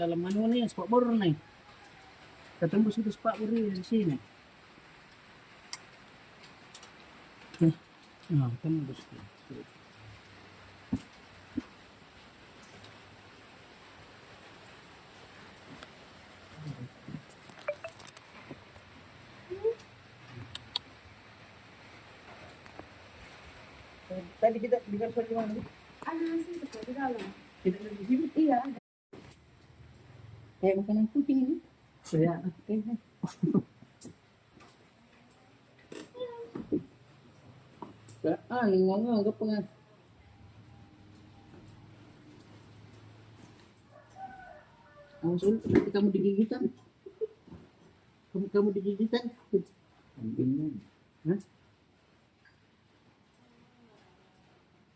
dalam anu nih, spot bor nih. Ketembus itu spot bor di sini. Nah, tembus. Tadi kita di kantor di mana? Ada nasi di dalam. Tidak ada di sini. Iya, ada. Kayak makanan kucing ini. Ya, oke. Ngomong ke pengen. Langsung seperti kamu digigitan. Kamu digigitan. Hah?